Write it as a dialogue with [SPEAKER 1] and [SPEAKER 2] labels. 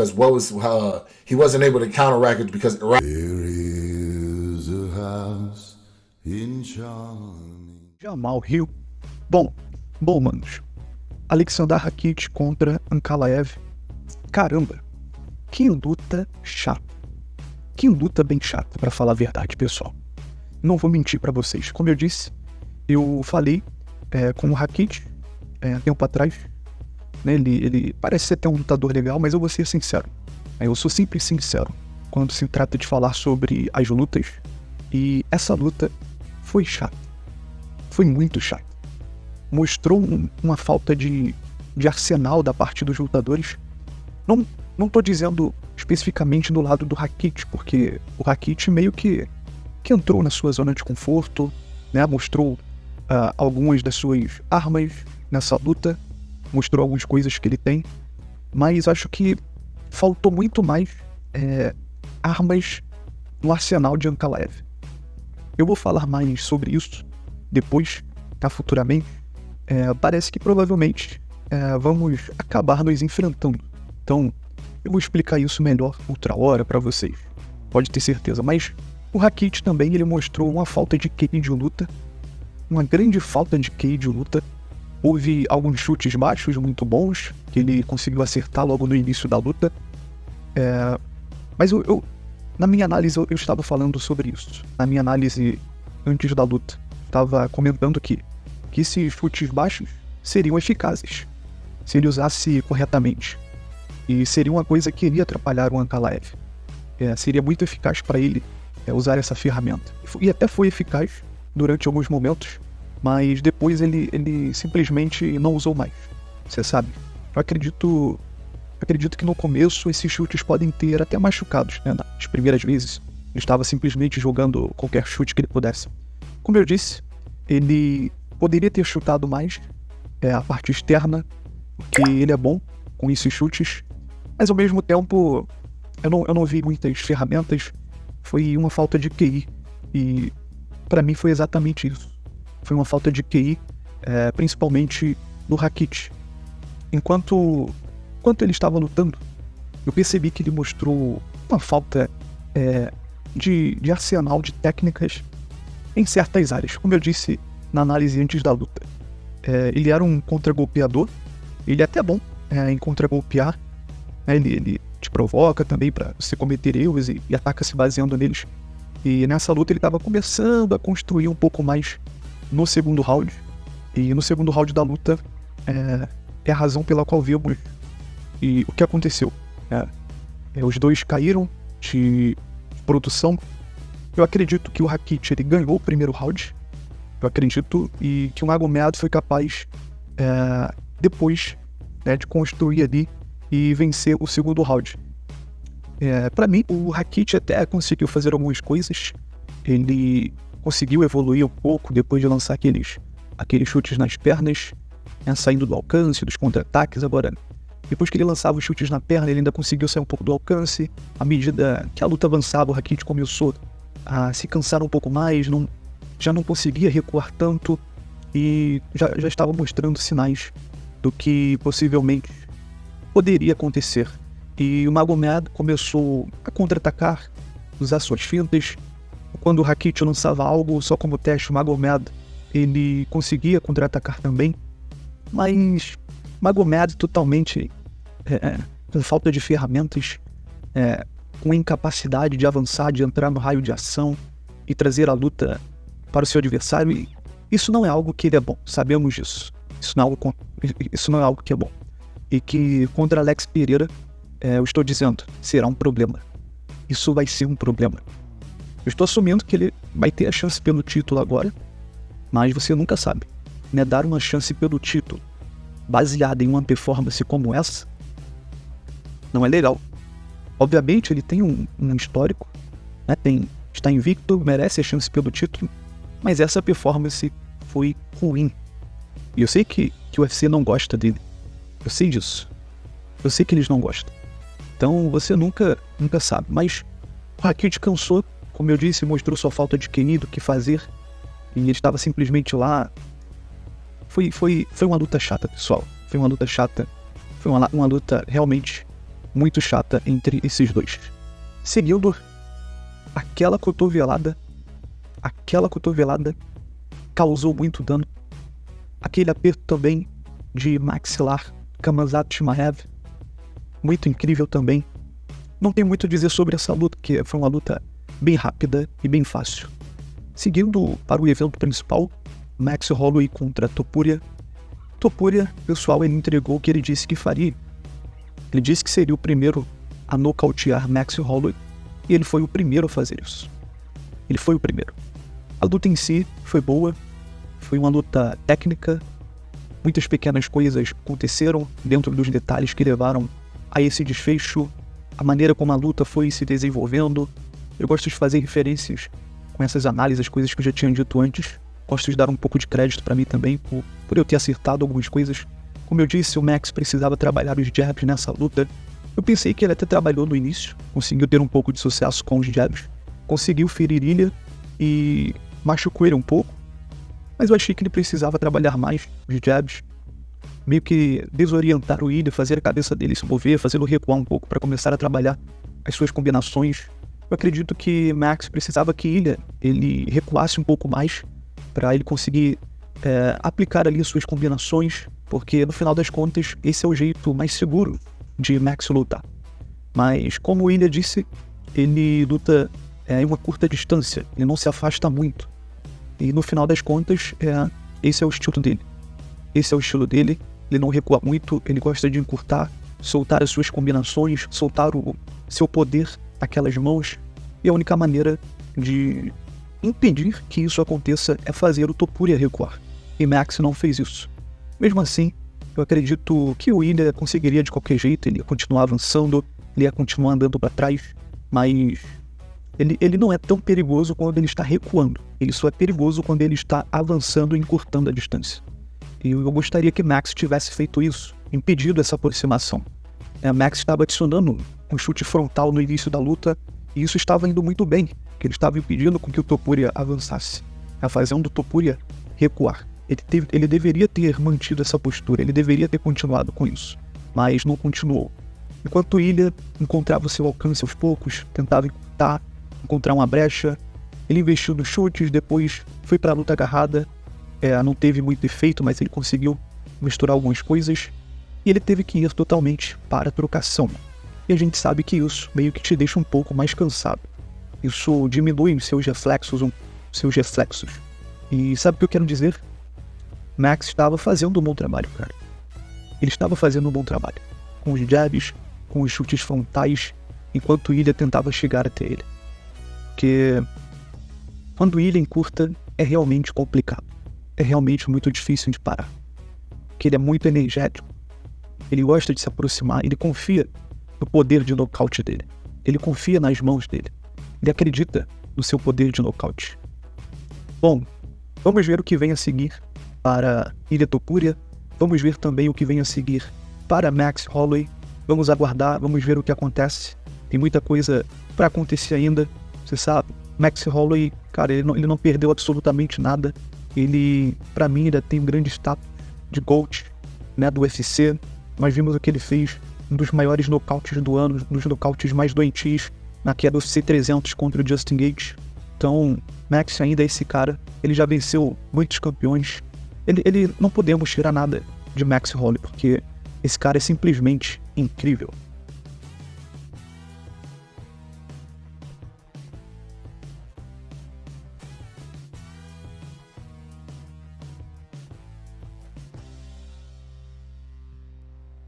[SPEAKER 1] as well as he wasn't able to counteract it because There is a house in
[SPEAKER 2] Charming. Jamal Hill. Bom, manos. Alexander Rakic contra Ankalaev. Caramba, que luta chata. Que luta bem chata, pra falar a verdade, pessoal. Não vou mentir pra vocês. Como eu disse, eu falei com o Rakic tempo atrás. Né, ele parece ser até um lutador legal, mas eu vou ser sincero. Eu sou sempre sincero quando se trata de falar sobre as lutas. E essa luta foi chata. Foi muito chata. Mostrou uma falta de arsenal da parte dos lutadores. Não tô dizendo especificamente do lado do Rakic, porque o Rakic meio que entrou na sua zona de conforto, né? Mostrou algumas das suas armas nessa luta, mostrou algumas coisas que ele tem, mas acho que faltou muito mais armas no arsenal de Ankalaev. Eu vou falar mais sobre isso depois, tá? Futuramente. Parece que provavelmente vamos acabar nos enfrentando. Então, eu vou explicar isso melhor outra hora pra vocês. Pode ter certeza. Mas o Rakic também, ele mostrou uma falta de QI de luta. Uma grande falta de QI de luta. Houve alguns chutes baixos muito bons, que ele conseguiu acertar logo no início da luta. Mas na minha análise, eu estava falando sobre isso. Na minha análise antes da luta. Estava comentando que esses chutes baixos seriam eficazes se ele usasse corretamente. E seria uma coisa que iria atrapalhar o Ankalaev. Seria muito eficaz para ele usar essa ferramenta. E até foi eficaz durante alguns momentos, mas depois ele simplesmente não usou mais. Você sabe? Eu acredito que no começo esses chutes podem ter até machucados, né? Nas primeiras vezes ele estava simplesmente jogando qualquer chute que ele pudesse. Como eu disse, ele poderia ter chutado mais a parte externa, porque ele é bom com esses chutes, mas ao mesmo tempo eu não vi muitas ferramentas. Foi uma falta de QI, e pra mim foi exatamente isso. Foi uma falta de QI, principalmente no Rakic. Enquanto ele estava lutando, eu percebi que ele mostrou uma falta de arsenal de técnicas em certas áreas. Como eu disse na análise antes da luta, ele era um contragolpeador. Ele é até bom em contragolpear, né? Ele te provoca também para você cometer erros e ataca se baseando neles. E nessa luta ele estava começando a construir um pouco mais no segundo round. E no segundo round da luta é a razão pela qual vimos e o que aconteceu. Os dois caíram de produção. Eu acredito que o Rakic ele ganhou o primeiro round. Eu acredito e que o Magomed foi capaz depois de construir ali e vencer o segundo round. Pra mim, o Rakic até conseguiu fazer algumas coisas. Ele conseguiu evoluir um pouco depois de lançar aqueles chutes nas pernas, saindo do alcance, dos contra-ataques. Agora, depois que ele lançava os chutes na perna, ele ainda conseguiu sair um pouco do alcance. À medida que a luta avançava, o Rakic começou a se cansar um pouco mais, já não conseguia recuar tanto e já estava mostrando sinais do que possivelmente poderia acontecer. E o Magomed começou a contra-atacar, usar suas fintas. Quando o Rakic lançava algo só como teste, o Magomed ele conseguia contra-atacar também. Mas Magomed totalmente com falta de ferramentas, com incapacidade de avançar, de entrar no raio de ação e trazer a luta para o seu adversário. E isso não é algo que ele é bom, sabemos disso. Isso não é algo que é bom. E que contra Alex Pereira, eu estou dizendo, será um problema. Isso vai ser um problema. Eu estou assumindo que ele vai ter a chance pelo título agora, mas você nunca sabe, né? Dar uma chance pelo título baseada em uma performance como essa não é legal. Obviamente ele tem um histórico, né? Está invicto, merece a chance pelo título, mas essa performance foi ruim. E eu sei que o UFC não gosta dele. Eu sei disso. Eu sei que eles não gostam. Então você nunca sabe. Mas o Rakic cansou, como eu disse, mostrou sua falta de QI, do que fazer. E ele estava simplesmente lá. Foi uma luta chata, pessoal. Foi uma luta chata. Foi uma luta realmente muito chata entre esses dois. Seguindo, aquela cotovelada causou muito dano. Aquele aperto também de maxilar Khamzat Chimaev, muito incrível também. Não tem muito a dizer sobre essa luta, porque foi uma luta bem rápida e bem fácil. Seguindo para o evento principal, Max Holloway contra Topuria. Topuria, pessoal, ele entregou o que ele disse que faria. Ele disse que seria o primeiro a nocautear Max Holloway, e ele foi o primeiro a fazer isso. Ele foi o primeiro. A luta em si foi boa, foi uma luta técnica, muitas pequenas coisas aconteceram dentro dos detalhes que levaram a esse desfecho, a maneira como a luta foi se desenvolvendo. Eu gosto de fazer referências com essas análises, coisas que eu já tinha dito antes. Gosto de dar um pouco de crédito para mim também, por eu ter acertado algumas coisas. Como eu disse, o Max precisava trabalhar os jabs nessa luta. Eu pensei que ele até trabalhou no início, conseguiu ter um pouco de sucesso com os jabs, conseguiu ferir Ilya e machucou ele um pouco, mas eu achei que ele precisava trabalhar mais os jabs, meio que desorientar o Ilya, fazer a cabeça dele se mover, fazê-lo recuar um pouco para começar a trabalhar as suas combinações. Eu acredito que Max precisava que Ilya ele recuasse um pouco mais para ele conseguir aplicar ali as suas combinações, porque no final das contas esse é o jeito mais seguro de Max lutar. Mas como o Ilya disse, ele luta em uma curta distância, ele não se afasta muito, e no final das contas esse é o estilo dele. Esse é o estilo dele, ele não recua muito, ele gosta de encurtar, soltar as suas combinações, soltar o seu poder naquelas mãos, e a única maneira de impedir que isso aconteça é fazer o Topuria recuar, e Max não fez isso. Mesmo assim, eu acredito que o Ilya conseguiria de qualquer jeito, ele ia continuar avançando, ele ia continuar andando para trás, mas ele não é tão perigoso quando ele está recuando, ele só é perigoso quando ele está avançando e encurtando a distância. E eu gostaria que Max tivesse feito isso, impedido essa aproximação. Max estava adicionando um chute frontal no início da luta, e isso estava indo muito bem, que ele estava impedindo com que o Topuria avançasse, fazendo o Topuria recuar. Ele deveria ter mantido essa postura, ele deveria ter continuado com isso, mas não continuou. Enquanto o Ilya encontrava o seu alcance aos poucos, tentava encurtar, encontrar uma brecha, ele investiu nos chutes, depois foi para a luta agarrada, não teve muito efeito, mas ele conseguiu misturar algumas coisas, e ele teve que ir totalmente para a trocação. E a gente sabe que isso meio que te deixa um pouco mais cansado. Isso diminui os seus reflexos. E sabe o que eu quero dizer? Max estava fazendo um bom trabalho, cara. Ele estava fazendo um bom trabalho. Com os jabs, com os chutes frontais, enquanto o Ilya tentava chegar até ele. Porque quando o Ilya encurta, é realmente complicado. É realmente muito difícil de parar. Porque ele é muito energético. Ele gosta de se aproximar, ele confia no poder de nocaute dele. Ele confia nas mãos dele. Ele acredita no seu poder de nocaute. Bom, vamos ver o que vem a seguir para Ilya Topuria. Vamos ver também o que vem a seguir para Max Holloway. Vamos aguardar, vamos ver o que acontece. Tem muita coisa para acontecer ainda. Você sabe, Max Holloway, cara, ele não perdeu absolutamente nada. Ele, pra mim, ainda tem um grande status de GOAT, né, do UFC. Nós vimos o que ele fez, um dos maiores nocautes do ano, um dos nocautes mais doentios, na queda do UFC 300 contra o Justin Gaethje. Então, Max ainda é esse cara, ele já venceu muitos campeões. Ele não podemos tirar nada de Max Holloway, porque esse cara é simplesmente incrível.